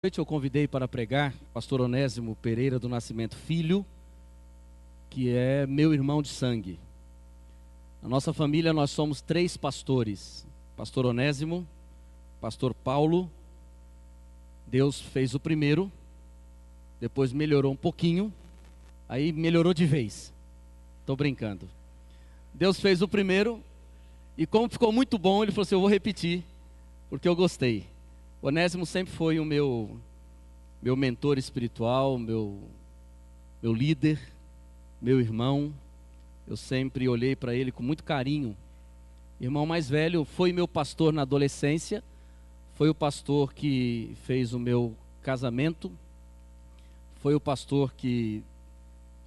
Noite eu convidei para pregar o pastor Onésimo Pereira do Nascimento Filho, que é meu irmão de sangue. Na nossa família nós somos 3 pastores: pastor Onésimo, pastor Paulo. Deus fez o primeiro, depois melhorou um pouquinho, aí melhorou de vez. Estou brincando. Deus fez o primeiro e como ficou muito bom, ele falou assim: eu vou repetir, porque eu gostei. Onésimo sempre foi o meu mentor espiritual, meu líder, meu irmão. Eu sempre olhei para ele com muito carinho. Irmão mais velho, foi meu pastor na adolescência, foi o pastor que fez o meu casamento, foi o pastor que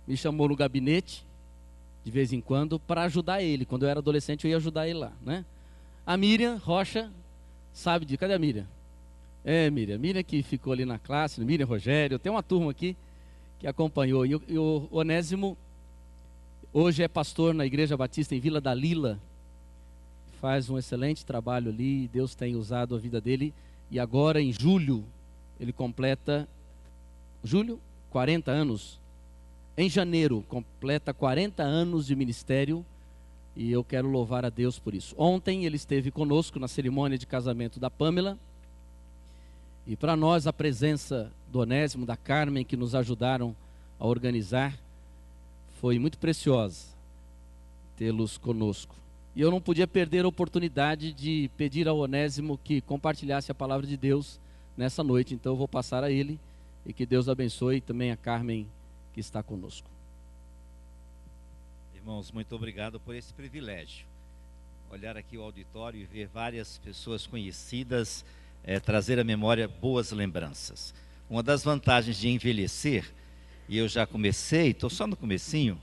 me chamou no gabinete, de vez em quando, para ajudar ele. Quando eu era adolescente, eu ia ajudar ele lá, né? A Miriam Rocha, sabe de... Cadê a Miriam? Miriam que ficou ali na classe, Miriam, Rogério, tem uma turma aqui que acompanhou. E o Onésimo hoje é pastor na Igreja Batista em Vila da Lila, faz um excelente trabalho ali, Deus tem usado a vida dele. E agora em julho, ele completa, 40 anos. Em janeiro, completa 40 anos de ministério, e eu quero louvar a Deus por isso. Ontem ele esteve conosco na cerimônia de casamento da Pamela. E para nós a presença do Onésimo, da Carmen, que nos ajudaram a organizar, foi muito preciosa tê-los conosco. E eu não podia perder a oportunidade de pedir ao Onésimo que compartilhasse a palavra de Deus nessa noite. Então eu vou passar a ele, e que Deus abençoe também a Carmen que está conosco. Irmãos, muito obrigado por esse privilégio. Olhar aqui o auditório e ver várias pessoas conhecidas, trazer à memória boas lembranças. Uma das vantagens de envelhecer, e eu já comecei, estou só no comecinho,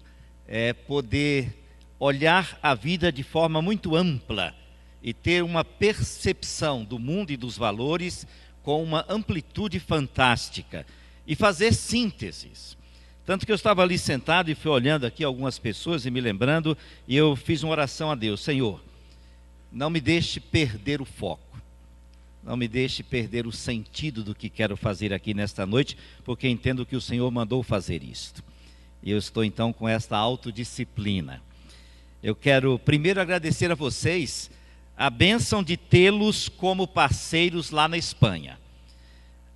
é poder olhar a vida de forma muito ampla e ter uma percepção do mundo e dos valores com uma amplitude fantástica e fazer sínteses. Tanto que eu estava ali sentado e fui olhando aqui algumas pessoas e me lembrando, e eu fiz uma oração a Deus: Senhor, não me deixe perder o foco. Não me deixe perder o sentido do que quero fazer aqui nesta noite, porque entendo que o Senhor mandou fazer isto. E eu estou então com esta autodisciplina. Eu quero primeiro agradecer a vocês a bênção de tê-los como parceiros lá na Espanha.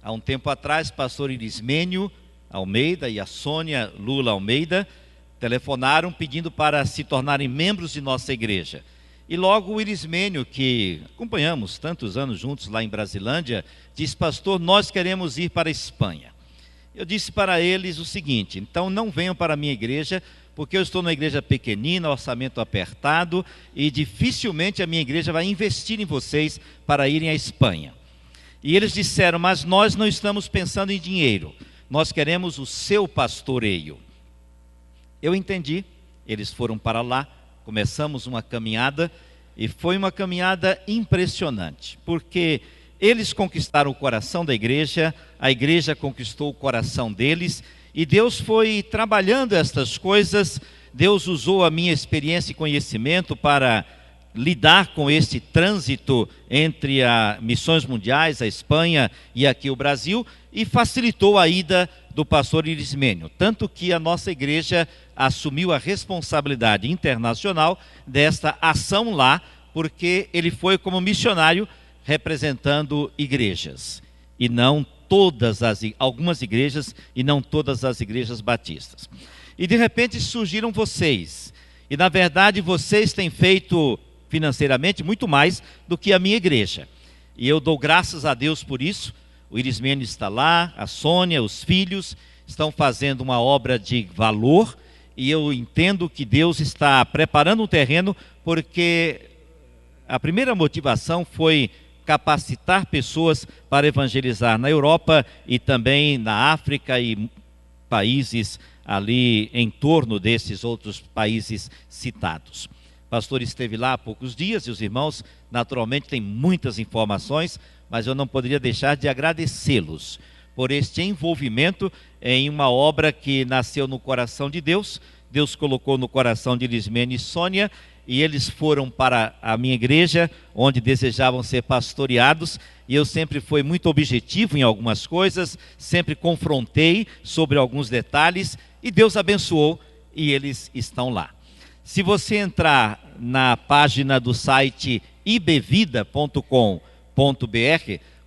Há um tempo atrás, pastor Irismênio Almeida e a Sônia Lula Almeida telefonaram pedindo para se tornarem membros de nossa igreja. E logo o Irismênio, que acompanhamos tantos anos juntos lá em Brasilândia, disse: pastor, nós queremos ir para a Espanha. Eu disse para eles o seguinte: então não venham para a minha igreja, porque eu estou numa igreja pequenina, orçamento apertado, e dificilmente a minha igreja vai investir em vocês para irem à Espanha. E eles disseram: mas nós não estamos pensando em dinheiro, nós queremos o seu pastoreio. Eu entendi, eles foram para lá. Começamos uma caminhada, e foi uma caminhada impressionante, porque eles conquistaram o coração da igreja, a igreja conquistou o coração deles, e Deus foi trabalhando estas coisas. Deus usou a minha experiência e conhecimento para lidar com esse trânsito entre as missões mundiais, a Espanha e aqui o Brasil, e facilitou a ida do pastor Irismênio, tanto que a nossa igreja assumiu a responsabilidade internacional desta ação lá, porque ele foi como missionário representando igrejas, e não algumas igrejas, e não todas as igrejas batistas. E de repente surgiram vocês, e na verdade vocês têm feito financeiramente muito mais do que a minha igreja, e eu dou graças a Deus por isso. O Irismênio está lá, a Sônia, os filhos estão fazendo uma obra de valor, e eu entendo que Deus está preparando um terreno, porque a primeira motivação foi capacitar pessoas para evangelizar na Europa e também na África e países ali em torno desses outros países citados. O pastor esteve lá há poucos dias, e os irmãos naturalmente têm muitas informações, mas eu não poderia deixar de agradecê-los por este envolvimento em uma obra que nasceu no coração de Deus. Deus colocou no coração de Irismênio e Sônia, e eles foram para a minha igreja, onde desejavam ser pastoreados, e eu sempre fui muito objetivo em algumas coisas, sempre confrontei sobre alguns detalhes, e Deus abençoou, e eles estão lá. Se você entrar na página do site ibvida.com.br,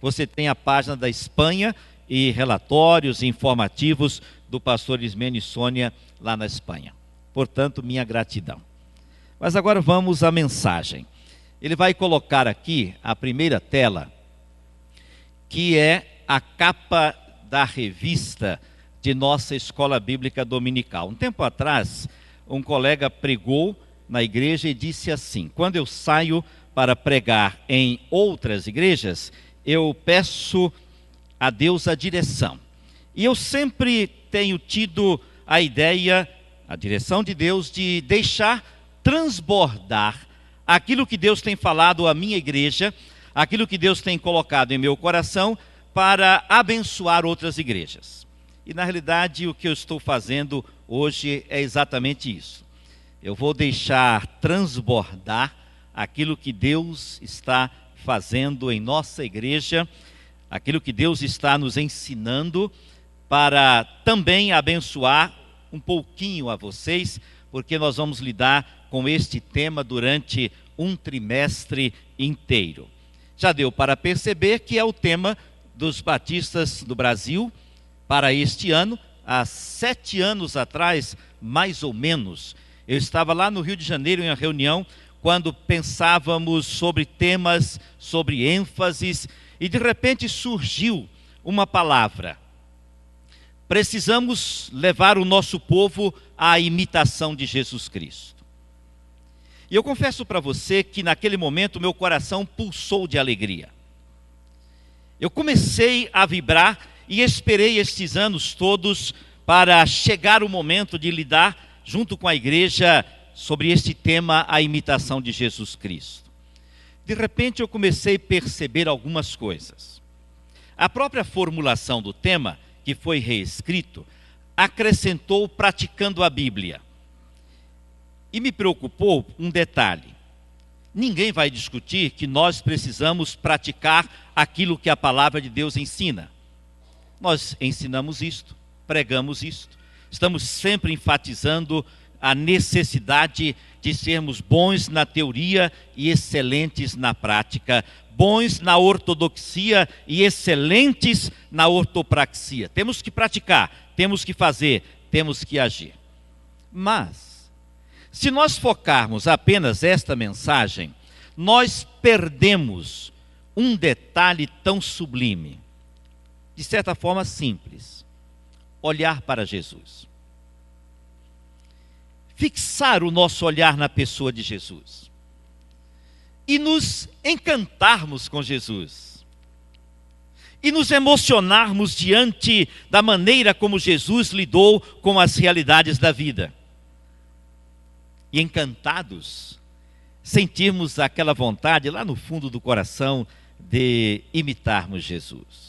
você tem a página da Espanha e relatórios informativos do pastor Ismênio e Sônia lá na Espanha. Portanto, minha gratidão. Mas agora vamos à mensagem. Ele vai colocar aqui a primeira tela, que é a capa da revista de nossa escola bíblica dominical. Um tempo atrás, um colega pregou na igreja e disse assim: quando eu saio para pregar em outras igrejas, eu peço a Deus a direção. E eu sempre tenho tido a ideia, a direção de Deus, de deixar transbordar aquilo que Deus tem falado à minha igreja, aquilo que Deus tem colocado em meu coração para abençoar outras igrejas. E na realidade o que eu estou fazendo hoje é exatamente isso. Eu vou deixar transbordar aquilo que Deus está fazendo em nossa igreja, aquilo que Deus está nos ensinando, para também abençoar um pouquinho a vocês, porque nós vamos lidar com este tema durante um trimestre inteiro. Já deu para perceber que é o tema dos batistas do Brasil para este ano. Há 7 anos atrás, mais ou menos, eu estava lá no Rio de Janeiro em uma reunião, quando pensávamos sobre temas, sobre ênfases, e de repente surgiu uma palavra: precisamos levar o nosso povo à imitação de Jesus Cristo. E eu confesso para você que naquele momento meu coração pulsou de alegria. Eu comecei a vibrar e esperei estes anos todos para chegar o momento de lidar junto com a igreja sobre este tema, a imitação de Jesus Cristo. De repente eu comecei a perceber algumas coisas. A própria formulação do tema, que foi reescrito, acrescentou praticando a Bíblia. E me preocupou um detalhe: ninguém vai discutir que nós precisamos praticar aquilo que a palavra de Deus ensina. Nós ensinamos isto, pregamos isto, estamos sempre enfatizando a necessidade de sermos bons na teoria e excelentes na prática, bons na ortodoxia e excelentes na ortopraxia. Temos que praticar, temos que fazer, temos que agir. Mas, se nós focarmos apenas esta mensagem, nós perdemos um detalhe tão sublime, de certa forma simples: olhar para Jesus. Fixar o nosso olhar na pessoa de Jesus. E nos encantarmos com Jesus. E nos emocionarmos diante da maneira como Jesus lidou com as realidades da vida. E encantados, sentirmos aquela vontade lá no fundo do coração de imitarmos Jesus.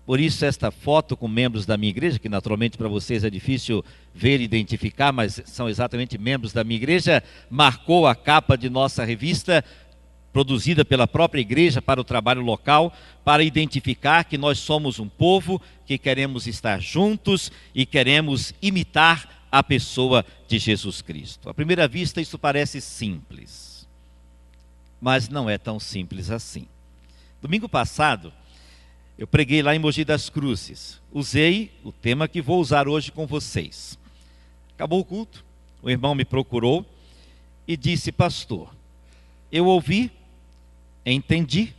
Por isso esta foto com membros da minha igreja, que naturalmente para vocês é difícil ver e identificar, mas são exatamente membros da minha igreja, marcou a capa de nossa revista, produzida pela própria igreja para o trabalho local, para identificar que nós somos um povo que queremos estar juntos e queremos imitar a pessoa de Jesus Cristo. À primeira vista isso parece simples, mas não é tão simples assim. Domingo passado, eu preguei lá em Mogi das Cruzes. Usei o tema que vou usar hoje com vocês. Acabou o culto, o irmão me procurou e disse: pastor, eu ouvi, entendi,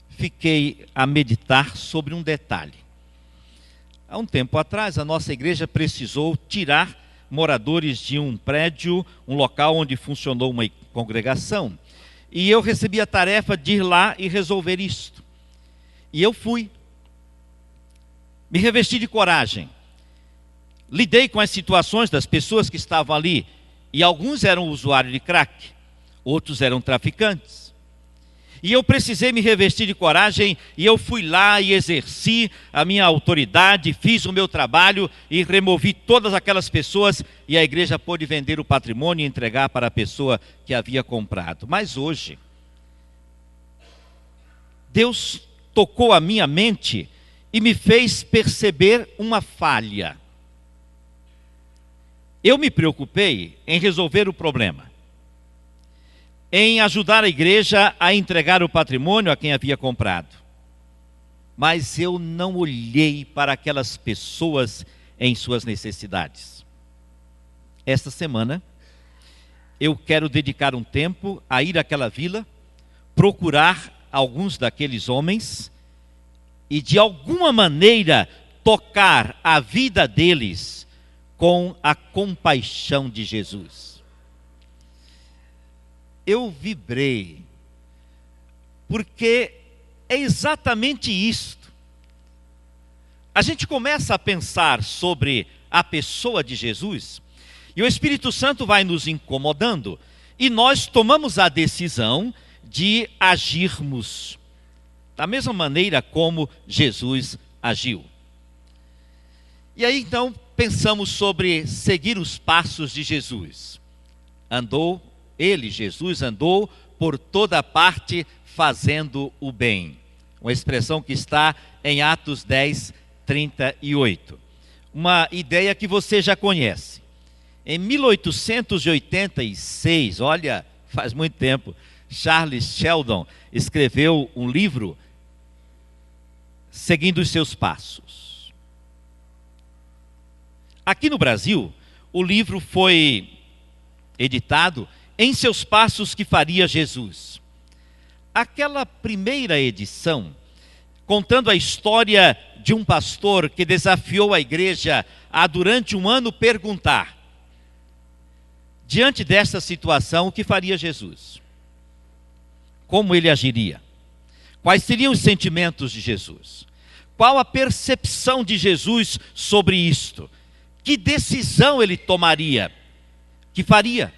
fiquei a meditar sobre um detalhe. Há um tempo atrás, a nossa igreja precisou tirar moradores de um prédio, um local onde funcionou uma congregação. E eu recebi a tarefa de ir lá e resolver isto. E eu fui. Me revesti de coragem. Lidei com as situações das pessoas que estavam ali. E alguns eram usuários de crack, outros eram traficantes. E eu precisei me revestir de coragem, e eu fui lá e exerci a minha autoridade, fiz o meu trabalho e removi todas aquelas pessoas, e a igreja pôde vender o patrimônio e entregar para a pessoa que havia comprado. Mas hoje, Deus tocou a minha mente e me fez perceber uma falha. Eu me preocupei em resolver o problema, em ajudar a igreja a entregar o patrimônio a quem havia comprado. Mas eu não olhei para aquelas pessoas em suas necessidades. Esta semana, eu quero dedicar um tempo a ir àquela vila, procurar alguns daqueles homens e de alguma maneira tocar a vida deles com a compaixão de Jesus. Eu vibrei, porque é exatamente isto. A gente começa a pensar sobre a pessoa de Jesus, e o Espírito Santo vai nos incomodando, e nós tomamos a decisão de agirmos da mesma maneira como Jesus agiu. E aí então pensamos sobre seguir os passos de Jesus. Jesus andou por toda parte fazendo o bem. Uma expressão que está em Atos 10, 38. Uma ideia que você já conhece. Em 1886, olha, faz muito tempo, Charles Sheldon escreveu um livro seguindo os seus passos. Aqui no Brasil, o livro foi editado em seus passos que faria Jesus. Aquela primeira edição, contando a história de um pastor que desafiou a igreja a durante um ano perguntar, diante dessa situação, o que faria Jesus? Como ele agiria? Quais seriam os sentimentos de Jesus? Qual a percepção de Jesus sobre isto? Que decisão ele tomaria? Que faria?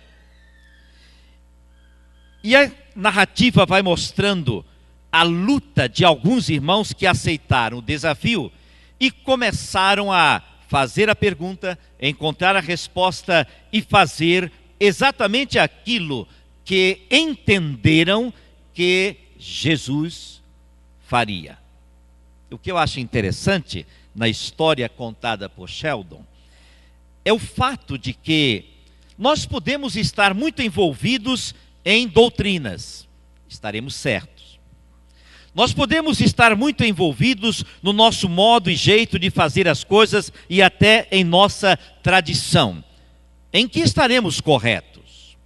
E a narrativa vai mostrando a luta de alguns irmãos que aceitaram o desafio e começaram a fazer a pergunta, encontrar a resposta e fazer exatamente aquilo que entenderam que Jesus faria. O que eu acho interessante na história contada por Sheldon é o fato de que nós podemos estar muito envolvidos em doutrinas, estaremos certos. Nós podemos estar muito envolvidos no nosso modo e jeito de fazer as coisas e até em nossa tradição, em que estaremos corretos.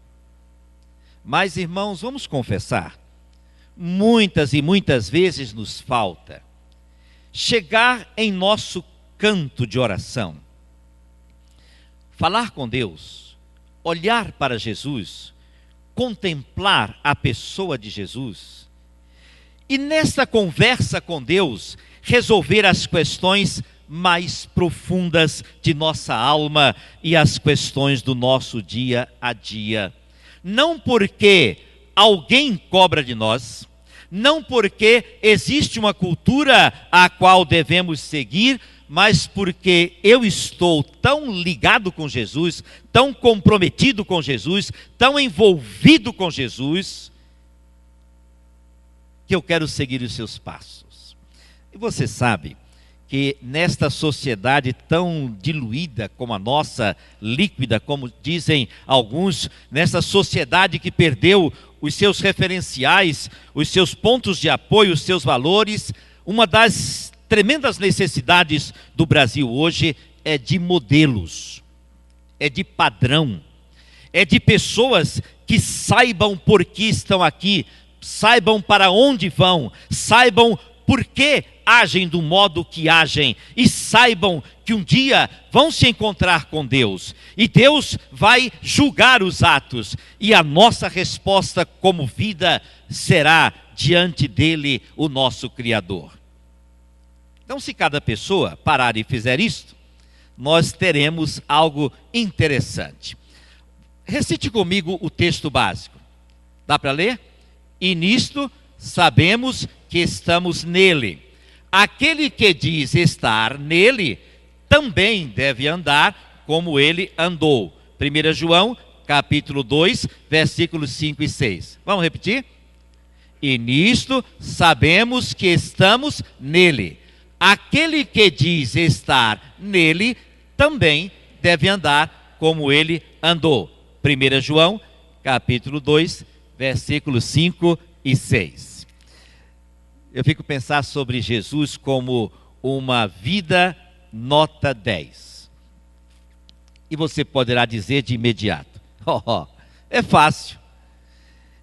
Mas, irmãos, vamos confessar, muitas e muitas vezes nos falta chegar em nosso canto de oração, falar com Deus, olhar para Jesus, contemplar a pessoa de Jesus, e nesta conversa com Deus, resolver as questões mais profundas de nossa alma e as questões do nosso dia a dia. Não porque alguém cobra de nós, não porque existe uma cultura a qual devemos seguir, mas porque eu estou tão ligado com Jesus, tão comprometido com Jesus, tão envolvido com Jesus, que eu quero seguir os seus passos. E você sabe que nesta sociedade tão diluída como a nossa, líquida, como dizem alguns, nessa sociedade que perdeu os seus referenciais, os seus pontos de apoio, os seus valores, uma das tremendas necessidades do Brasil hoje é de modelos, é de padrão, é de pessoas que saibam por que estão aqui, saibam para onde vão, saibam por que agem do modo que agem e saibam que um dia vão se encontrar com Deus e Deus vai julgar os atos e a nossa resposta como vida será diante dele o nosso Criador. Então, se cada pessoa parar e fizer isto, nós teremos algo interessante. Recite comigo o texto básico. Dá para ler? E nisto sabemos que estamos nele. Aquele que diz estar nele, também deve andar como ele andou. 1 João, capítulo 2, versículos 5 e 6. Vamos repetir? E nisto sabemos que estamos nele. Aquele que diz estar nele, também deve andar como ele andou. 1 João, capítulo 2, versículos 5 e 6. Eu fico pensando sobre Jesus como uma vida nota 10. E você poderá dizer de imediato: é fácil.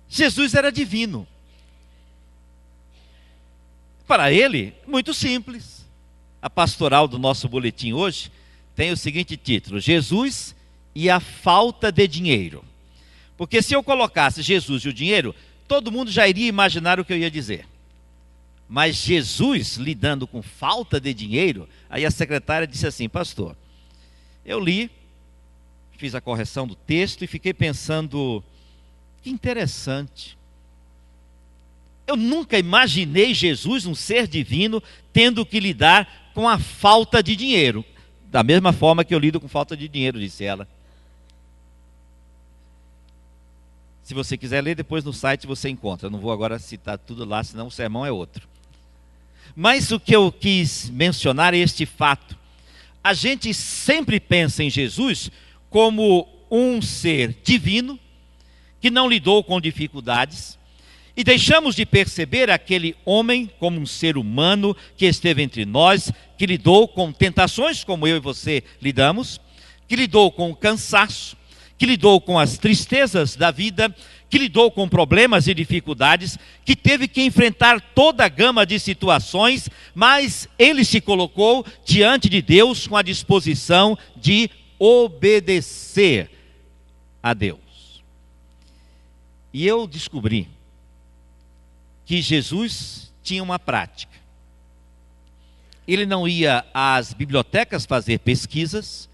Jesus era divino. Para ele, muito simples. A pastoral do nosso boletim hoje tem o seguinte título: Jesus e a falta de dinheiro. Porque se eu colocasse Jesus e o dinheiro, todo mundo já iria imaginar o que eu ia dizer. Mas Jesus lidando com falta de dinheiro, aí a secretária disse assim: pastor, eu li, fiz a correção do texto e fiquei pensando, que interessante. Eu nunca imaginei Jesus, um ser divino, tendo que lidar com a falta de dinheiro. Da mesma forma que eu lido com falta de dinheiro, disse ela. Se você quiser ler, depois no site você encontra. Eu não vou agora citar tudo lá, senão o sermão é outro. Mas o que eu quis mencionar é este fato. A gente sempre pensa em Jesus como um ser divino, que não lidou com dificuldades, e deixamos de perceber aquele homem como um ser humano que esteve entre nós, que lidou com tentações como eu e você lidamos, que lidou com o cansaço, que lidou com as tristezas da vida, que lidou com problemas e dificuldades, que teve que enfrentar toda a gama de situações, mas ele se colocou diante de Deus com a disposição de obedecer a Deus. E eu descobri que Jesus tinha uma prática. Ele não ia às bibliotecas fazer pesquisas,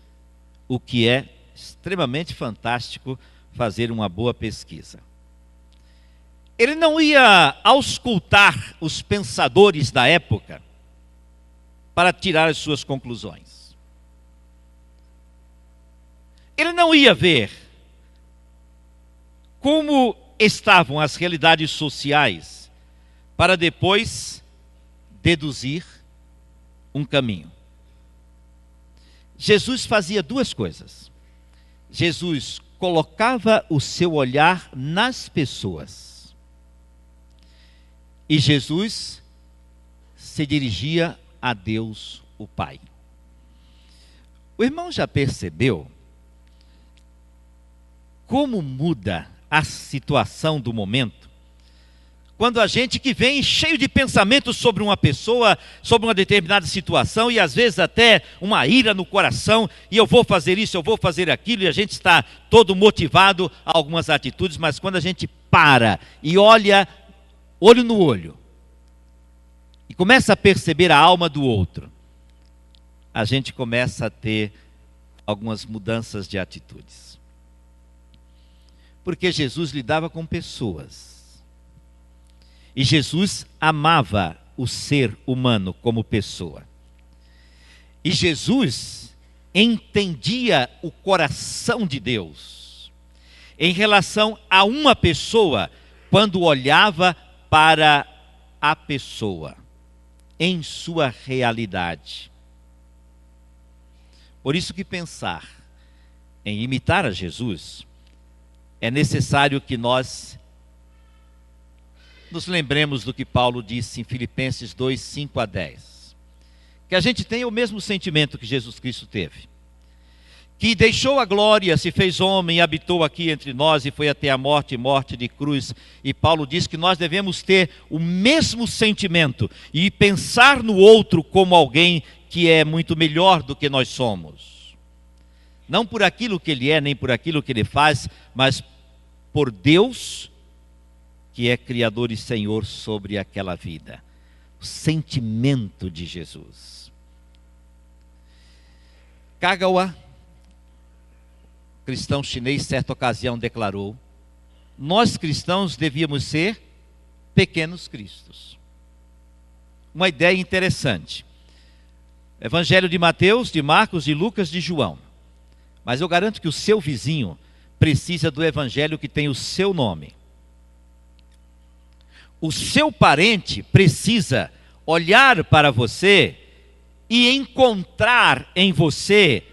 o que é extremamente fantástico fazer uma boa pesquisa. Ele não ia auscultar os pensadores da época para tirar as suas conclusões. Ele não ia ver como estavam as realidades sociais para depois deduzir um caminho. Jesus fazia duas coisas. Jesus colocava o seu olhar nas pessoas. E Jesus se dirigia a Deus, o Pai. O irmão já percebeu como muda a situação do momento? Quando a gente que vem cheio de pensamentos sobre uma pessoa, sobre uma determinada situação, e às vezes até uma ira no coração, e eu vou fazer isso, eu vou fazer aquilo, e a gente está todo motivado a algumas atitudes, mas quando a gente para e olha olho no olho, e começa a perceber a alma do outro, a gente começa a ter algumas mudanças de atitudes. Porque Jesus lidava com pessoas. E Jesus amava o ser humano como pessoa. E Jesus entendia o coração de Deus em relação a uma pessoa, quando olhava para a pessoa, em sua realidade. Por isso que pensar em imitar a Jesus, é necessário que nós nos lembremos do que Paulo disse em Filipenses 2, 5 a 10. Que a gente tenha o mesmo sentimento que Jesus Cristo teve. Que deixou a glória, se fez homem, habitou aqui entre nós e foi até a morte, morte de cruz. E Paulo diz que nós devemos ter o mesmo sentimento e pensar no outro como alguém que é muito melhor do que nós somos. Não por aquilo que ele é, nem por aquilo que ele faz, mas por Deus, que é Criador e Senhor sobre aquela vida. O sentimento de Jesus. Kagawa, cristão chinês, certa ocasião declarou: nós cristãos devíamos ser pequenos cristos. Uma ideia interessante. Evangelho de Mateus, de Marcos, de Lucas, de João. Mas eu garanto que o seu vizinho precisa do evangelho que tem o seu nome. O seu parente precisa olhar para você e encontrar em você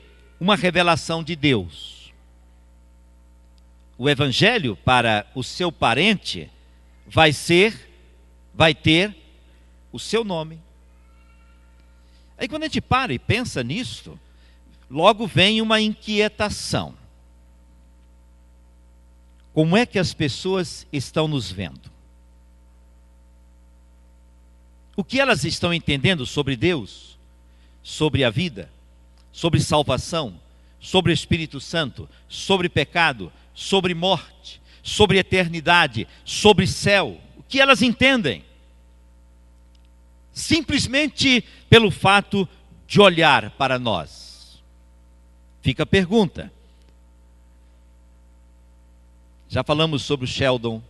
uma revelação de Deus. O evangelho para o seu parente vai ter o seu nome. Aí quando a gente para e pensa nisso, logo vem uma inquietação. Como é que as pessoas estão nos vendo? O que elas estão entendendo sobre Deus, sobre a vida, sobre salvação, sobre o Espírito Santo, sobre pecado, sobre morte, sobre eternidade, sobre céu? O que elas entendem? Simplesmente pelo fato de olhar para nós. Fica a pergunta. Já falamos sobre o Sheldon.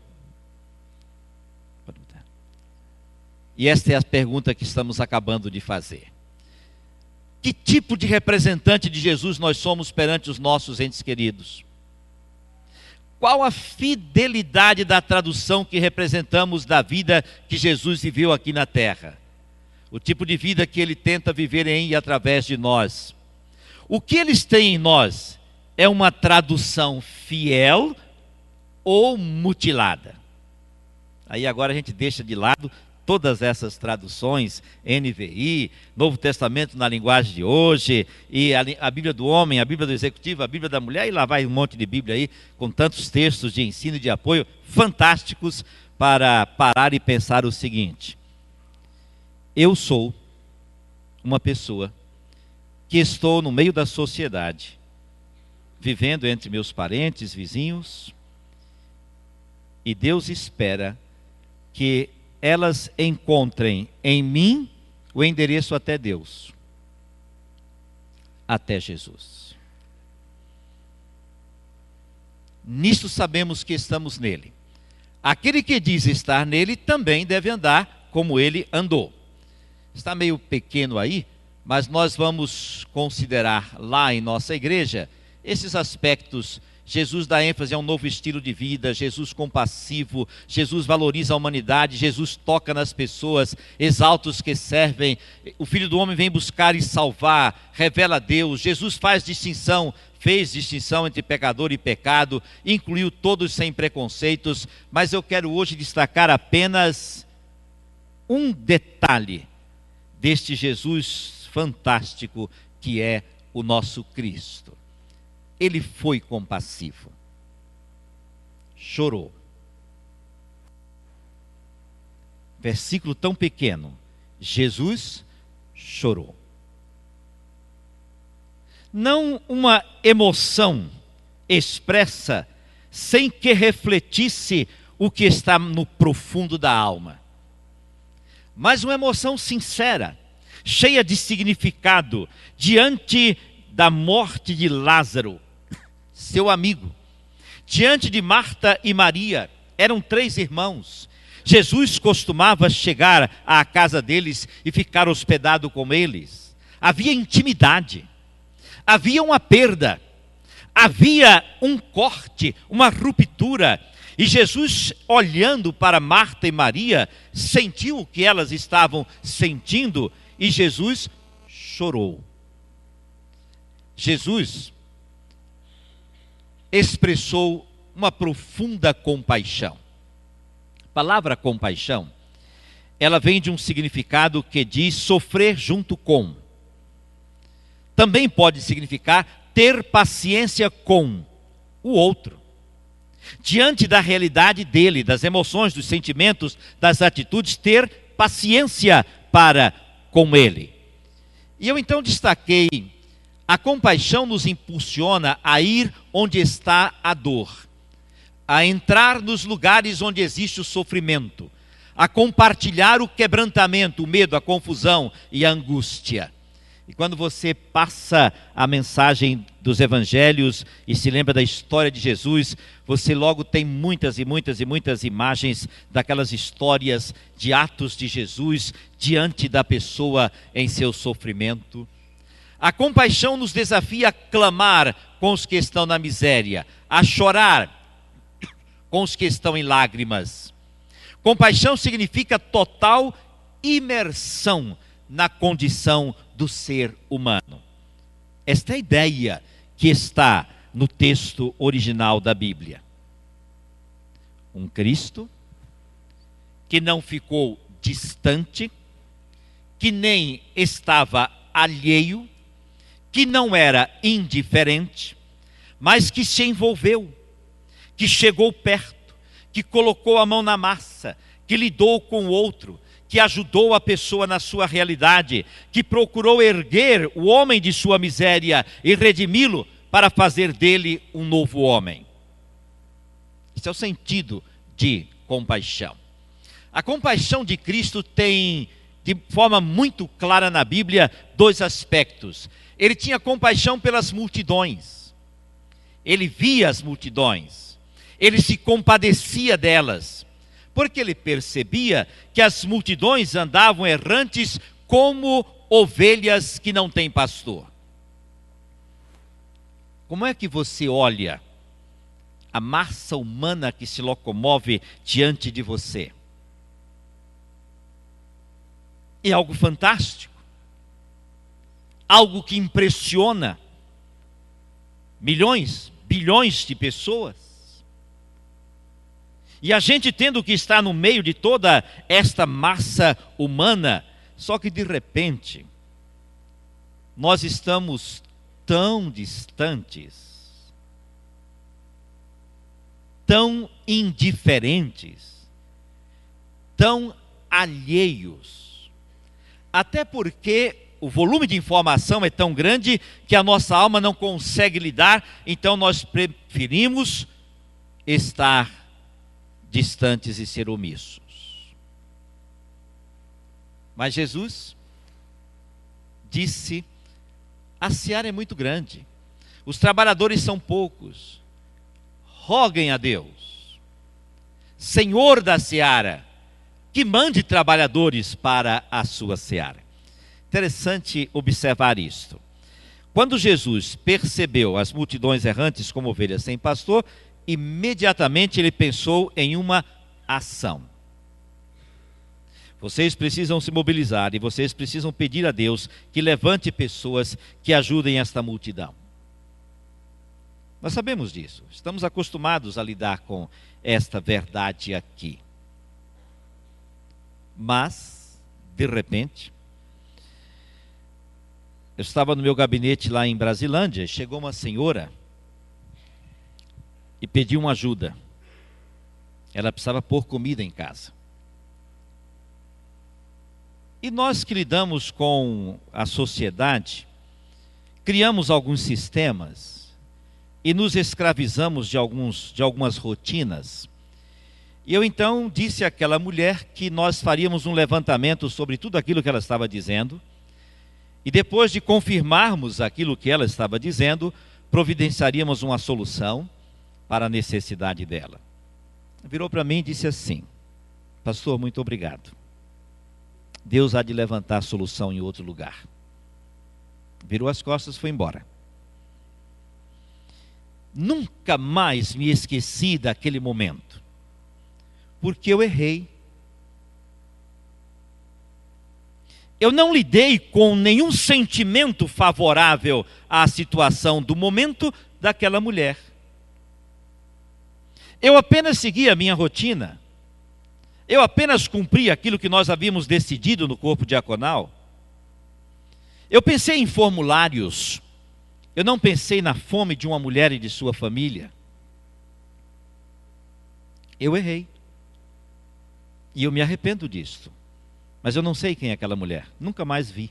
E esta é a pergunta que estamos acabando de fazer. Que tipo de representante de Jesus nós somos perante os nossos entes queridos? Qual a fidelidade da tradução que representamos da vida que Jesus viveu aqui na terra? O tipo de vida que ele tenta viver em e através de nós. O que eles têm em nós é uma tradução fiel ou mutilada? Aí agora a gente deixa de lado todas essas traduções, NVI, Novo Testamento na linguagem de hoje, e a Bíblia do homem, a Bíblia do executivo, a Bíblia da mulher, e lá vai um monte de Bíblia aí, com tantos textos de ensino e de apoio fantásticos para parar e pensar o seguinte: eu sou uma pessoa que estou no meio da sociedade, vivendo entre meus parentes, vizinhos, e Deus espera que elas encontrem em mim o endereço até Deus, até Jesus. Nisto sabemos que estamos nele. Aquele que diz estar nele também deve andar como ele andou. Está meio pequeno aí, mas nós vamos considerar lá em nossa igreja esses aspectos. Jesus dá ênfase a um novo estilo de vida, Jesus compassivo, Jesus valoriza a humanidade, Jesus toca nas pessoas, exalta os que servem, o Filho do Homem vem buscar e salvar, revela Deus, Jesus fez distinção entre pecador e pecado, incluiu todos sem preconceitos, mas eu quero hoje destacar apenas um detalhe deste Jesus fantástico que é o nosso Cristo. Ele foi compassivo, chorou. Versículo tão pequeno, Jesus chorou. Não uma emoção expressa sem que refletisse o que está no profundo da alma, mas uma emoção sincera, cheia de significado, diante da morte de Lázaro, seu amigo. Diante de Marta e Maria, eram 3 irmãos. Jesus costumava chegar à casa deles e ficar hospedado com eles. Havia intimidade, havia uma perda, havia um corte, uma ruptura. E Jesus, olhando para Marta e Maria, sentiu o que elas estavam sentindo e Jesus chorou. Jesus expressou uma profunda compaixão. A palavra compaixão, ela vem de um significado que diz sofrer junto com. Também pode significar ter paciência com o outro. Diante da realidade dele, das emoções, dos sentimentos, das atitudes, ter paciência para com ele. E eu então destaquei: a compaixão nos impulsiona a ir onde está a dor, a entrar nos lugares onde existe o sofrimento, a compartilhar o quebrantamento, o medo, a confusão e a angústia. E quando você passa a mensagem dos evangelhos e se lembra da história de Jesus, você logo tem muitas e muitas e muitas imagens daquelas histórias de atos de Jesus diante da pessoa em seu sofrimento. A compaixão nos desafia a clamar com os que estão na miséria, a chorar com os que estão em lágrimas. Compaixão significa total imersão na condição do ser humano. Esta é a ideia que está no texto original da Bíblia. Um Cristo que não ficou distante, que nem estava alheio, que não era indiferente, mas que se envolveu, que chegou perto, que colocou a mão na massa, que lidou com o outro, que ajudou a pessoa na sua realidade, que procurou erguer o homem de sua miséria e redimi-lo para fazer dele um novo homem. Esse é o sentido de compaixão. A compaixão de Cristo tem, de forma muito clara na Bíblia, dois aspectos. Ele tinha compaixão pelas multidões. Ele via as multidões. Ele se compadecia delas, porque ele percebia que as multidões andavam errantes como ovelhas que não têm pastor. Como é que você olha a massa humana que se locomove diante de você? É algo fantástico, algo que impressiona milhões, bilhões de pessoas. E a gente tendo que estar no meio de toda esta massa humana, só que de repente, nós estamos tão distantes, tão indiferentes, tão alheios, até porque o volume de informação é tão grande que a nossa alma não consegue lidar, então nós preferimos estar distantes e ser omissos. Mas Jesus disse: a seara é muito grande, os trabalhadores são poucos, roguem a Deus, Senhor da seara, que mande trabalhadores para a sua seara. Interessante observar isto. Quando Jesus percebeu as multidões errantes como ovelhas sem pastor, imediatamente ele pensou em uma ação. Vocês precisam se mobilizar e vocês precisam pedir a Deus que levante pessoas que ajudem esta multidão. Nós sabemos disso, estamos acostumados a lidar com esta verdade aqui. Mas, de repente, eu estava no meu gabinete lá em Brasilândia, chegou uma senhora e pediu uma ajuda. Ela precisava pôr comida em casa. E nós que lidamos com a sociedade, criamos alguns sistemas e nos escravizamos de algumas rotinas. E eu então disse àquela mulher que nós faríamos um levantamento sobre tudo aquilo que ela estava dizendo, e depois de confirmarmos aquilo que ela estava dizendo, providenciaríamos uma solução para a necessidade dela. Virou para mim e disse assim: pastor, muito obrigado. Deus há de levantar a solução em outro lugar. Virou as costas e foi embora. Nunca mais me esqueci daquele momento, porque eu errei. Eu não lidei com nenhum sentimento favorável à situação do momento daquela mulher. Eu apenas segui a minha rotina. Eu apenas cumpri aquilo que nós havíamos decidido no corpo diaconal. Eu pensei em formulários. Eu não pensei na fome de uma mulher e de sua família. Eu errei. E eu me arrependo disto. Mas eu não sei quem é aquela mulher. Nunca mais vi.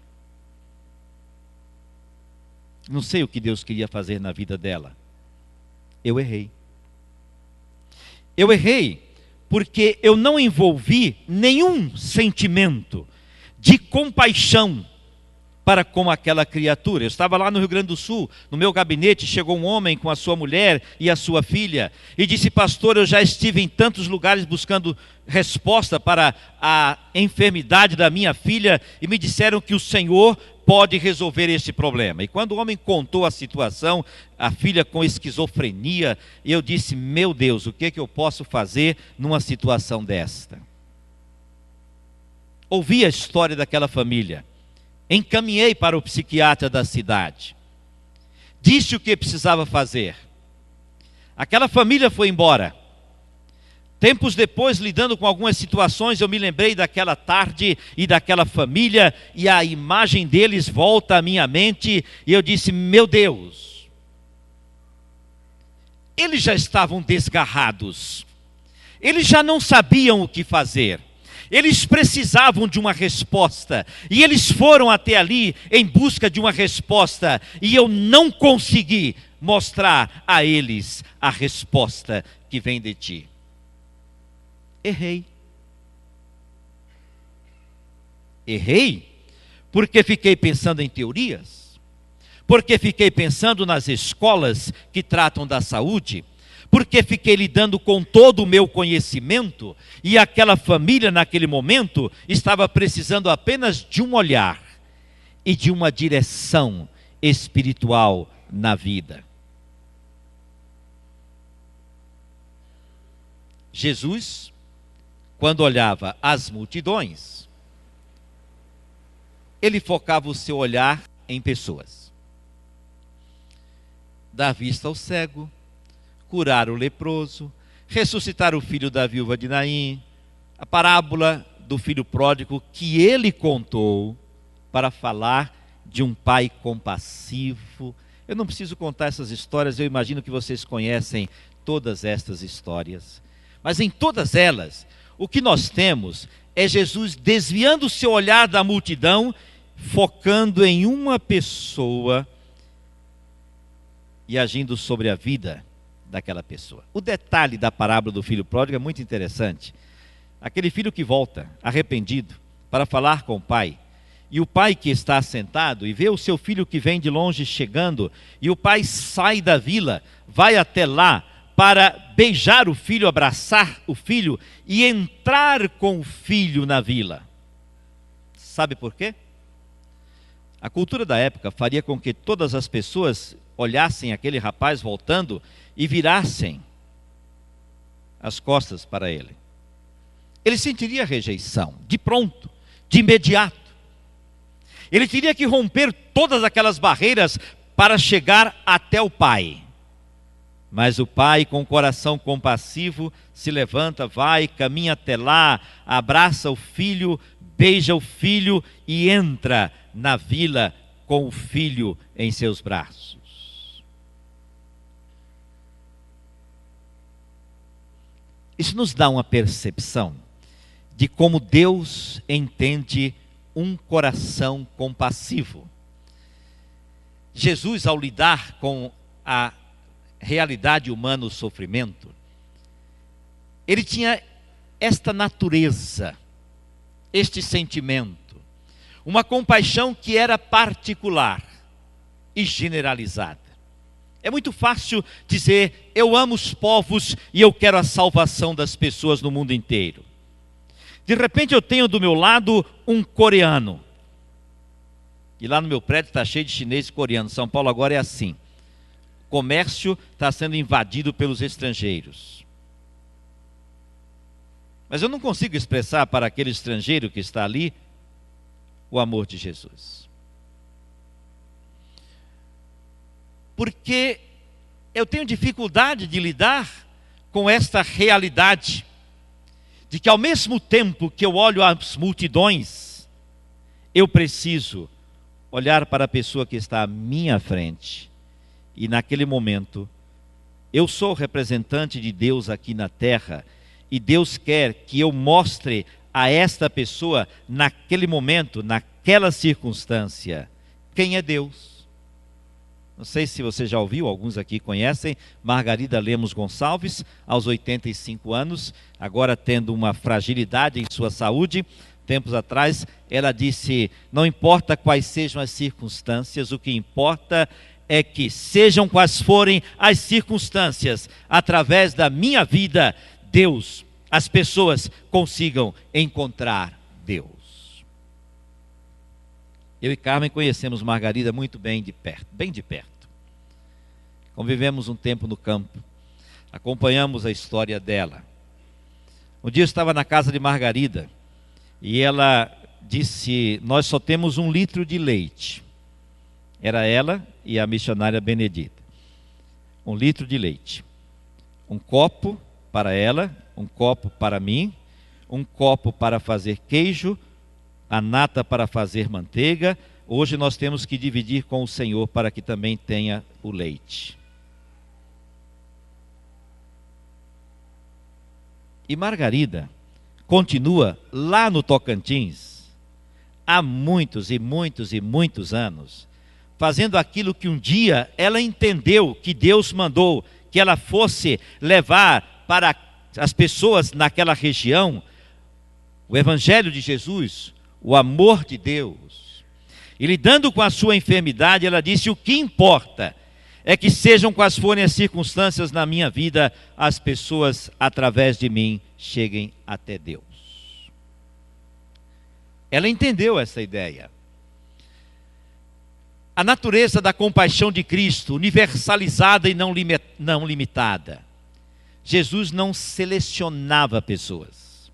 Não sei o que Deus queria fazer na vida dela. Eu errei. Eu errei porque eu não envolvi nenhum sentimento de compaixão para com aquela criatura. Eu estava lá no Rio Grande do Sul, no meu gabinete, chegou um homem com a sua mulher e a sua filha, e disse: pastor, eu já estive em tantos lugares buscando resposta para a enfermidade da minha filha, e me disseram que o Senhor pode resolver esse problema. E quando o homem contou a situação, a filha com esquizofrenia, eu disse: meu Deus, o que eu posso fazer numa situação desta? Ouvi a história daquela família, encaminhei para o psiquiatra da cidade, disse o que precisava fazer. Aquela família foi embora. Tempos depois, lidando com algumas situações, eu me lembrei daquela tarde e daquela família, e a imagem deles volta à minha mente, e eu disse: meu Deus, eles já estavam desgarrados, eles já não sabiam o que fazer. Eles precisavam de uma resposta, e eles foram até ali em busca de uma resposta, e eu não consegui mostrar a eles a resposta que vem de ti. Errei. Errei porque fiquei pensando em teorias, porque fiquei pensando nas escolas que tratam da saúde, porque fiquei lidando com todo o meu conhecimento, e aquela família naquele momento estava precisando apenas de um olhar e de uma direção espiritual na vida. Jesus, quando olhava as multidões, ele focava o seu olhar em pessoas. Dar vista ao cego, curar o leproso, ressuscitar o filho da viúva de Naim, a parábola do filho pródigo que ele contou para falar de um pai compassivo. Eu não preciso contar essas histórias, eu imagino que vocês conhecem todas estas histórias. Mas em todas elas, o que nós temos é Jesus desviando o seu olhar da multidão, focando em uma pessoa e agindo sobre a vida daquela pessoa. O detalhe da parábola do filho pródigo é muito interessante. Aquele filho que volta, arrependido, para falar com o pai, e o pai que está sentado e vê o seu filho que vem de longe chegando, e o pai sai da vila, vai até lá para beijar o filho, abraçar o filho e entrar com o filho na vila. Sabe por quê? A cultura da época faria com que todas as pessoas olhassem aquele rapaz voltando e virassem as costas para ele. Ele sentiria rejeição, de pronto, de imediato. Ele teria que romper todas aquelas barreiras para chegar até o pai. Mas o pai, com o coração compassivo, se levanta, vai, caminha até lá, abraça o filho, beija o filho e entra na vila com o filho em seus braços. Isso nos dá uma percepção de como Deus entende um coração compassivo. Jesus, ao lidar com a realidade humana, o sofrimento, ele tinha esta natureza, este sentimento, uma compaixão que era particular e generalizada. É muito fácil dizer: eu amo os povos e eu quero a salvação das pessoas no mundo inteiro. De repente eu tenho do meu lado um coreano, e lá no meu prédio está cheio de chinês e coreano. São Paulo agora é assim. O comércio está sendo invadido pelos estrangeiros. Mas eu não consigo expressar para aquele estrangeiro que está ali o amor de Jesus. Porque eu tenho dificuldade de lidar com esta realidade, de que ao mesmo tempo que eu olho as multidões, eu preciso olhar para a pessoa que está à minha frente. E naquele momento, eu sou representante de Deus aqui na terra, e Deus quer que eu mostre a esta pessoa, naquele momento, naquela circunstância, quem é Deus. Não sei se você já ouviu, alguns aqui conhecem, Margarida Lemos Gonçalves, aos 85 anos, agora tendo uma fragilidade em sua saúde, tempos atrás, ela disse: não importa quais sejam as circunstâncias, o que importa é que, sejam quais forem as circunstâncias, através da minha vida, Deus, as pessoas consigam encontrar Deus. Eu e Carmen conhecemos Margarida muito bem de perto, bem de perto. Convivemos um tempo no campo, acompanhamos a história dela. Um dia eu estava na casa de Margarida e ela disse: nós só temos 1 litro de leite. Era ela e a missionária Benedita. 1 litro de leite. Um copo para ela, um copo para mim, um copo para fazer queijo, a nata para fazer manteiga. Hoje nós temos que dividir com o Senhor para que também tenha o leite. E Margarida continua lá no Tocantins, há muitos e muitos e muitos anos, fazendo aquilo que um dia ela entendeu que Deus mandou que ela fosse levar para as pessoas naquela região o Evangelho de Jesus, o amor de Deus. E lidando com a sua enfermidade, ela disse: o que importa é que, sejam quais forem as circunstâncias na minha vida, as pessoas, através de mim, cheguem até Deus. Ela entendeu essa ideia. A natureza da compaixão de Cristo, universalizada e não limitada. Jesus não selecionava pessoas.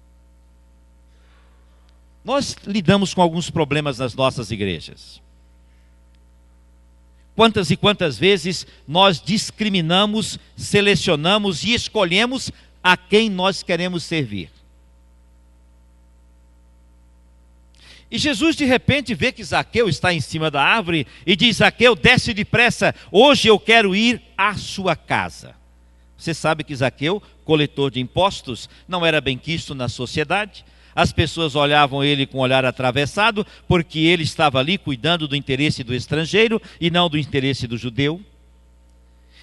Nós lidamos com alguns problemas nas nossas igrejas. Quantas e quantas vezes nós discriminamos, selecionamos e escolhemos a quem nós queremos servir. E Jesus de repente vê que Zaqueu está em cima da árvore e diz: Zaqueu, desce depressa, hoje eu quero ir à sua casa. Você sabe que Zaqueu, coletor de impostos, não era bem quisto na sociedade. As pessoas olhavam ele com um olhar atravessado, porque ele estava ali cuidando do interesse do estrangeiro e não do interesse do judeu.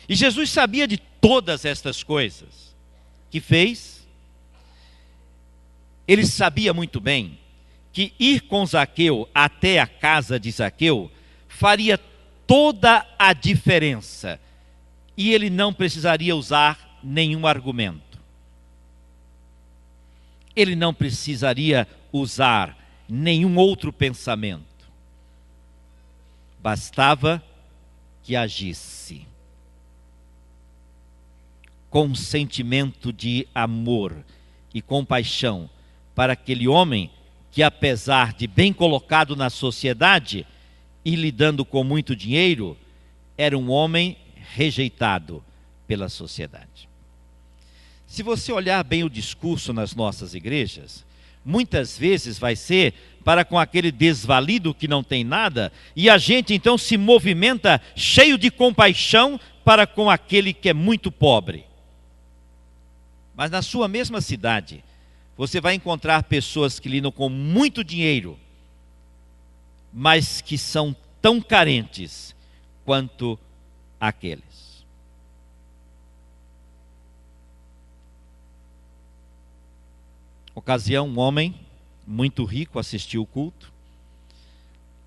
E Jesus sabia de todas estas coisas. Que fez? Ele sabia muito bem que ir com Zaqueu até a casa de Zaqueu faria toda a diferença. E ele não precisaria usar nenhum argumento. Ele não precisaria usar nenhum outro pensamento. Bastava que agisse com um sentimento de amor e compaixão para aquele homem que, apesar de bem colocado na sociedade e lidando com muito dinheiro, era um homem rejeitado pela sociedade. Se você olhar bem o discurso nas nossas igrejas, muitas vezes vai ser para com aquele desvalido que não tem nada, e a gente então se movimenta cheio de compaixão para com aquele que é muito pobre. Mas na sua mesma cidade, você vai encontrar pessoas que lidam com muito dinheiro, mas que são tão carentes quanto aqueles. Ocasião, um homem muito rico assistiu o culto.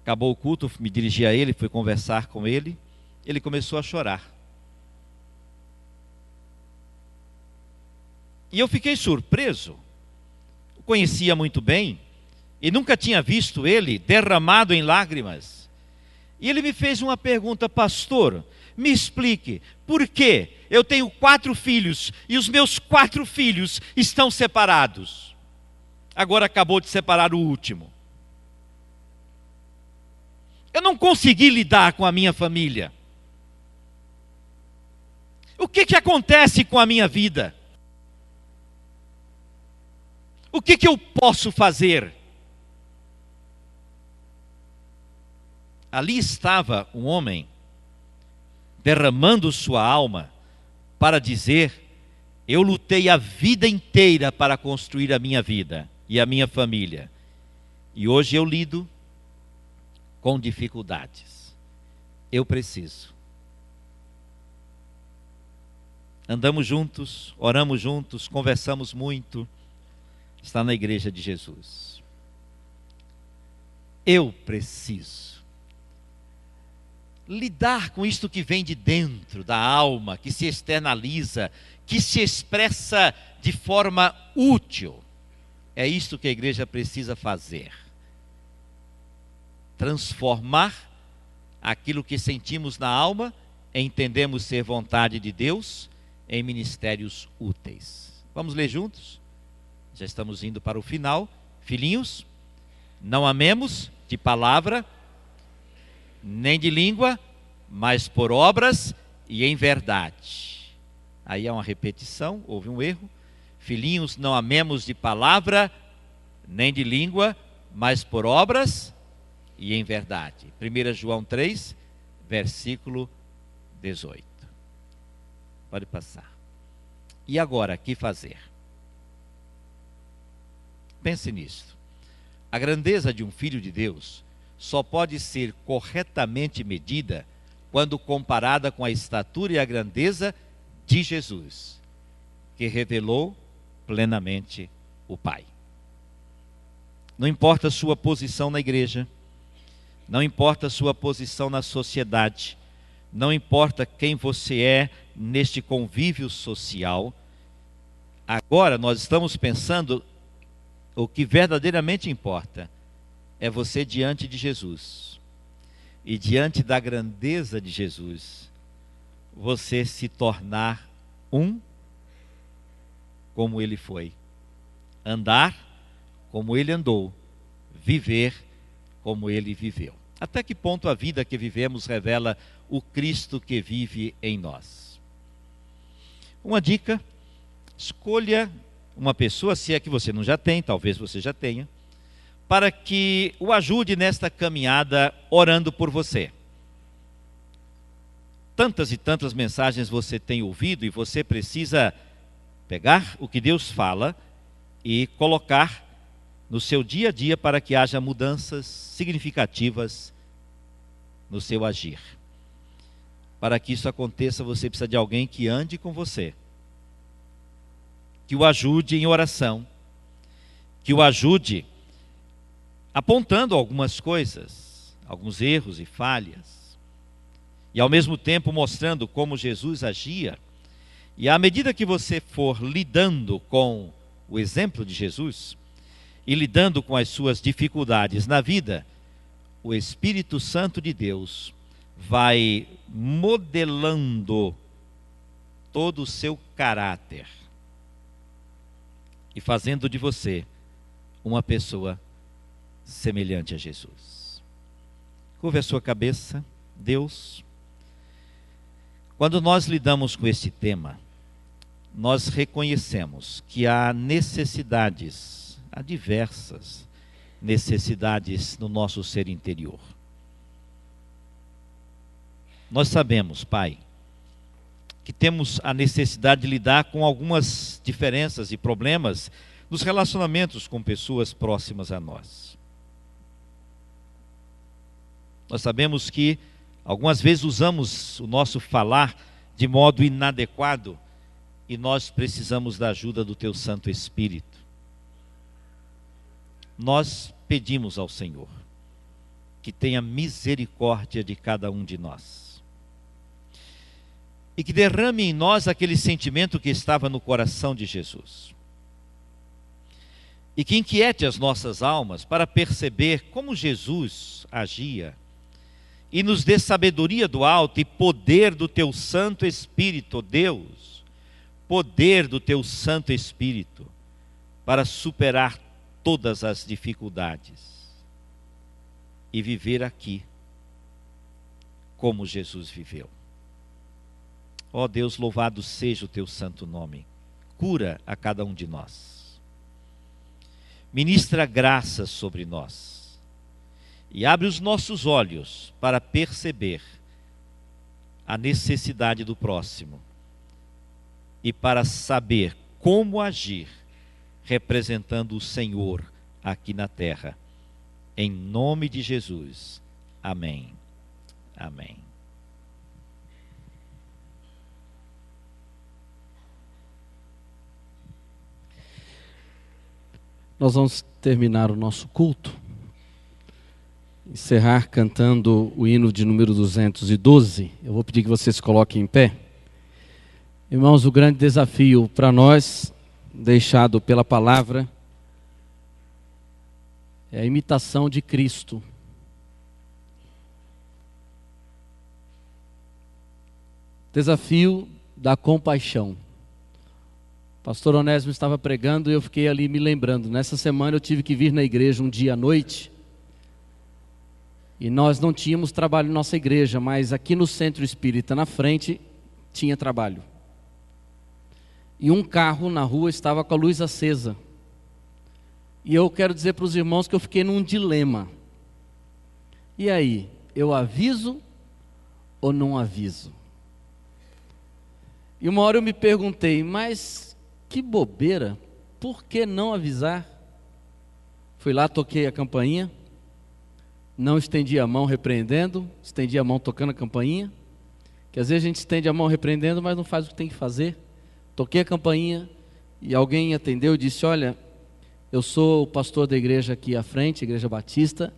Acabou o culto, me dirigi a ele, fui conversar com ele. Ele começou a chorar. E eu fiquei surpreso. O conhecia muito bem e nunca tinha visto ele derramado em lágrimas. E ele me fez uma pergunta: pastor, me explique, por que eu tenho 4 filhos e os meus 4 filhos estão separados? Agora acabou de separar o último. Eu não consegui lidar com a minha família. O que acontece com a minha vida? O que eu posso fazer? Ali estava um homem derramando sua alma para dizer: eu lutei a vida inteira para construir a minha vida e a minha família, e hoje eu lido com dificuldades. Eu preciso. Andamos juntos, oramos juntos, conversamos muito. Está na igreja de Jesus. Eu preciso lidar com isto que vem de dentro da alma, que se externaliza, que se expressa de forma útil. É isto que a igreja precisa fazer. Transformar aquilo que sentimos na alma, entendemos ser vontade de Deus, em ministérios úteis. Vamos ler juntos? Já estamos indo para o final. Filhinhos, não amemos de palavra, nem de língua, mas por obras e em verdade. Aí é uma repetição, houve um erro. Filhinhos, não amemos de palavra, nem de língua, mas por obras e em verdade. 1 João 3, versículo 18. Pode passar. E agora, o que fazer? Pense nisso. A grandeza de um filho de Deus só pode ser corretamente medida quando comparada com a estatura e a grandeza de Jesus, que revelou plenamente o Pai. Não importa a sua posição na igreja, não importa a sua posição na sociedade, não importa quem você é neste convívio social. Agora nós estamos pensando, o que verdadeiramente importa é você diante de Jesus. E diante da grandeza de Jesus, você se tornar um como ele foi. Andar como ele andou. Viver como ele viveu. Até que ponto a vida que vivemos revela o Cristo que vive em nós? Uma dica: escolha uma pessoa, se é que você não já tem, talvez você já tenha, para que o ajude nesta caminhada orando por você. Tantas e tantas mensagens você tem ouvido e você precisa pegar o que Deus fala e colocar no seu dia a dia para que haja mudanças significativas no seu agir. Para que isso aconteça, você precisa de alguém que ande com você, que o ajude em oração, que o ajude apontando algumas coisas, alguns erros e falhas, e ao mesmo tempo mostrando como Jesus agia. E à medida que você for lidando com o exemplo de Jesus e lidando com as suas dificuldades na vida, o Espírito Santo de Deus vai modelando todo o seu caráter e fazendo de você uma pessoa semelhante a Jesus. Curve a sua cabeça. Deus, quando nós lidamos com esse tema, nós reconhecemos que há necessidades, há diversas necessidades no nosso ser interior. Nós sabemos, Pai, que temos a necessidade de lidar com algumas diferenças e problemas nos relacionamentos com pessoas próximas a nós. Nós sabemos que algumas vezes usamos o nosso falar de modo inadequado e nós precisamos da ajuda do Teu Santo Espírito. Nós pedimos ao Senhor que tenha misericórdia de cada um de nós e que derrame em nós aquele sentimento que estava no coração de Jesus e que inquiete as nossas almas para perceber como Jesus agia e nos dê sabedoria do alto e poder do Teu Santo Espírito, Deus, poder do Teu Santo Espírito para superar todas as dificuldades e viver aqui como Jesus viveu. Ó Deus, louvado seja o Teu santo nome. Cura a cada um de nós. Ministra graça sobre nós. E abre os nossos olhos para perceber a necessidade do próximo e para saber como agir representando o Senhor aqui na terra. Em nome de Jesus. Amém. Amém. Nós vamos terminar o nosso culto encerrar cantando o hino de número 212. Eu vou pedir que vocês se coloquem em pé. Irmãos, o grande desafio para nós, deixado pela palavra, é a imitação de Cristo. Desafio da compaixão. O pastor Onésimo estava pregando e eu fiquei ali me lembrando. Nessa semana eu tive que vir na igreja um dia à noite. E nós não tínhamos trabalho na nossa igreja, mas aqui no Centro Espírita, na frente, tinha trabalho. E um carro na rua estava com a luz acesa. E eu quero dizer para os irmãos que eu fiquei num dilema. E aí, eu aviso ou não aviso? E uma hora eu me perguntei, mas que bobeira, por que não avisar? Fui lá, toquei a campainha. Não estendi a mão repreendendo, estendi a mão tocando a campainha, que às vezes a gente estende a mão repreendendo, mas não faz o que tem que fazer. Toquei a campainha e alguém atendeu e disse: olha, eu sou o pastor da igreja aqui à frente, Igreja Batista,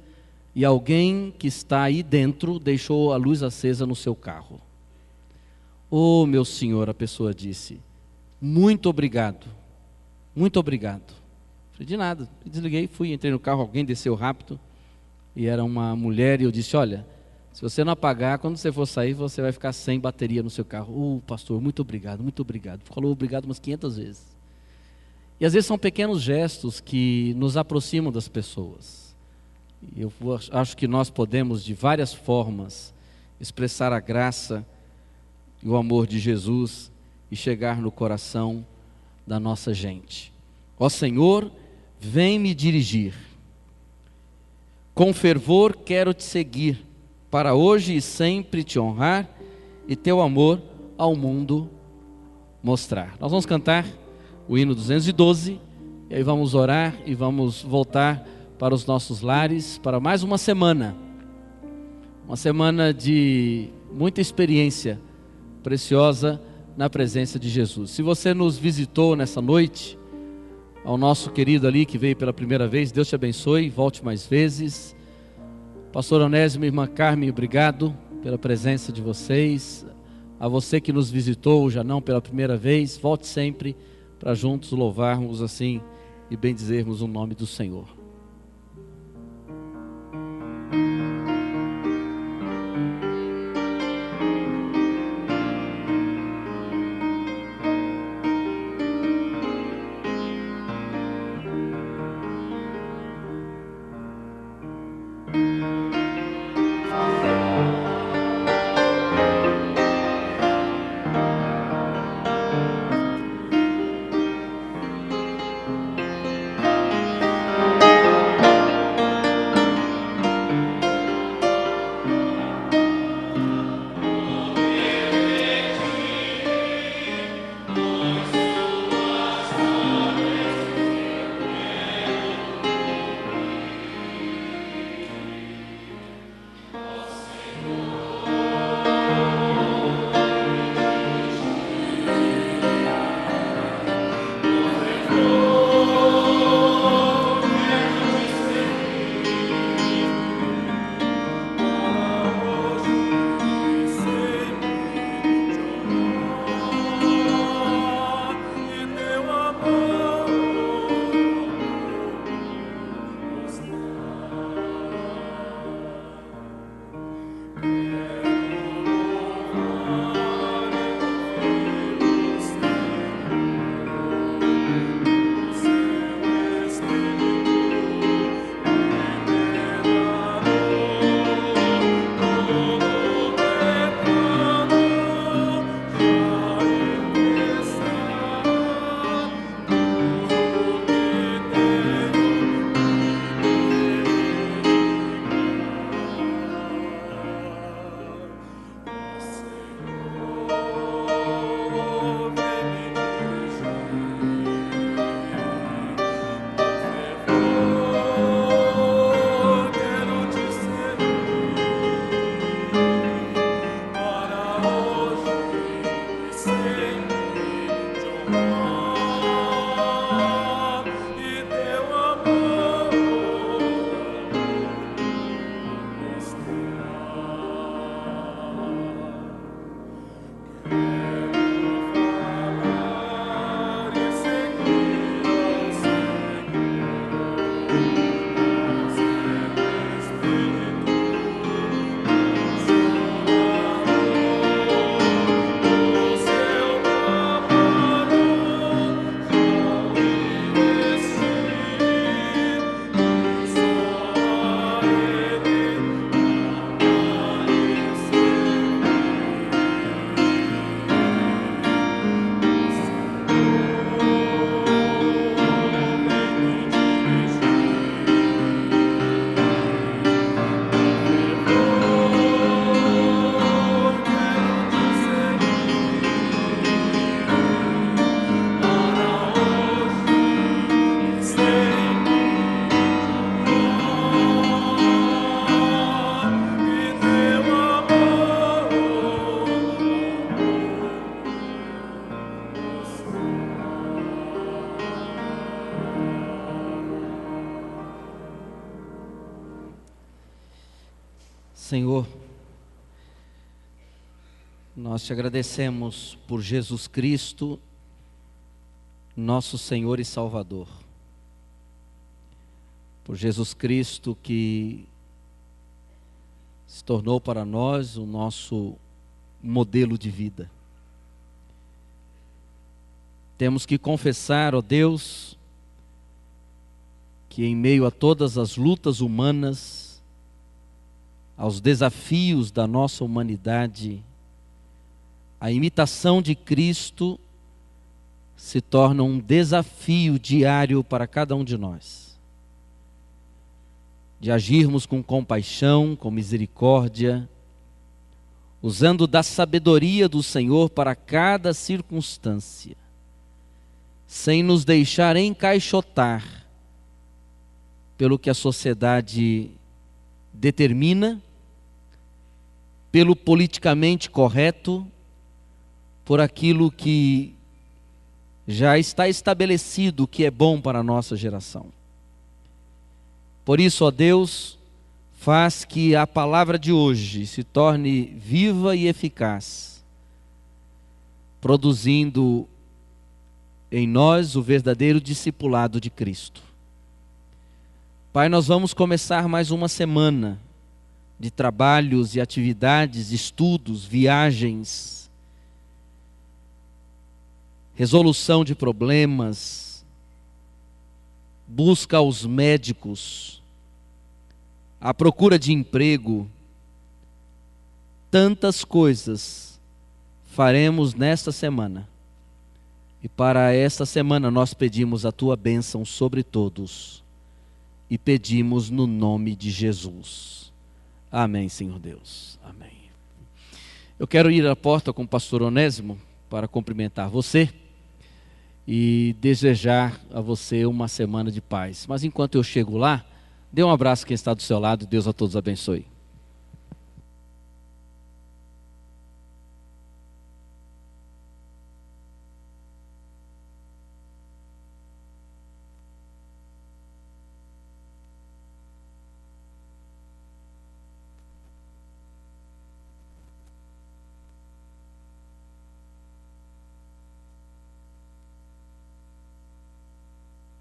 e alguém que está aí dentro deixou a luz acesa no seu carro. Oh, meu senhor, a pessoa disse, muito obrigado, muito obrigado. Falei, de nada, desliguei, fui, entrei no carro, alguém desceu rápido. E era uma mulher e eu disse, olha, se você não apagar, quando você for sair, você vai ficar sem bateria no seu carro. Pastor, muito obrigado, muito obrigado. Falou obrigado umas 500 vezes. E às vezes são pequenos gestos que nos aproximam das pessoas. Eu acho que nós podemos, de várias formas, expressar a graça e o amor de Jesus e chegar no coração da nossa gente. Ó Senhor, vem me dirigir. Com fervor quero te seguir, para hoje e sempre te honrar e teu amor ao mundo mostrar. Nós vamos cantar o hino 212, e aí vamos orar e vamos voltar para os nossos lares, para mais uma semana de muita experiência preciosa na presença de Jesus. Se você nos visitou nessa noite, ao nosso querido ali que veio pela primeira vez, Deus te abençoe, volte mais vezes. Pastor Onésimo e irmã Carmen, obrigado pela presença de vocês. A você que nos visitou, já não pela primeira vez, volte sempre para juntos louvarmos assim e bendizermos o nome do Senhor. Senhor, nós te agradecemos por Jesus Cristo, nosso Senhor e Salvador. Por Jesus Cristo que se tornou para nós o nosso modelo de vida. Temos que confessar, ó Deus, que em meio a todas as lutas humanas, aos desafios da nossa humanidade, a imitação de Cristo se torna um desafio diário para cada um de nós. De agirmos com compaixão, com misericórdia, usando da sabedoria do Senhor para cada circunstância, sem nos deixar encaixotar pelo que a sociedade determina, pelo politicamente correto, por aquilo que já está estabelecido que é bom para a nossa geração. Por isso, ó Deus, faz que a palavra de hoje se torne viva e eficaz, produzindo em nós o verdadeiro discipulado de Cristo. Pai, nós vamos começar mais uma semana de trabalhos e atividades, estudos, viagens, resolução de problemas, busca aos médicos, a procura de emprego. Tantas coisas faremos nesta semana. E para esta semana nós pedimos a tua bênção sobre todos. E pedimos no nome de Jesus. Amém, Senhor Deus. Amém. Eu quero ir à porta com o pastor Onésimo para cumprimentar você e desejar a você uma semana de paz. Mas enquanto eu chego lá, dê um abraço a quem está do seu lado. Deus a todos abençoe.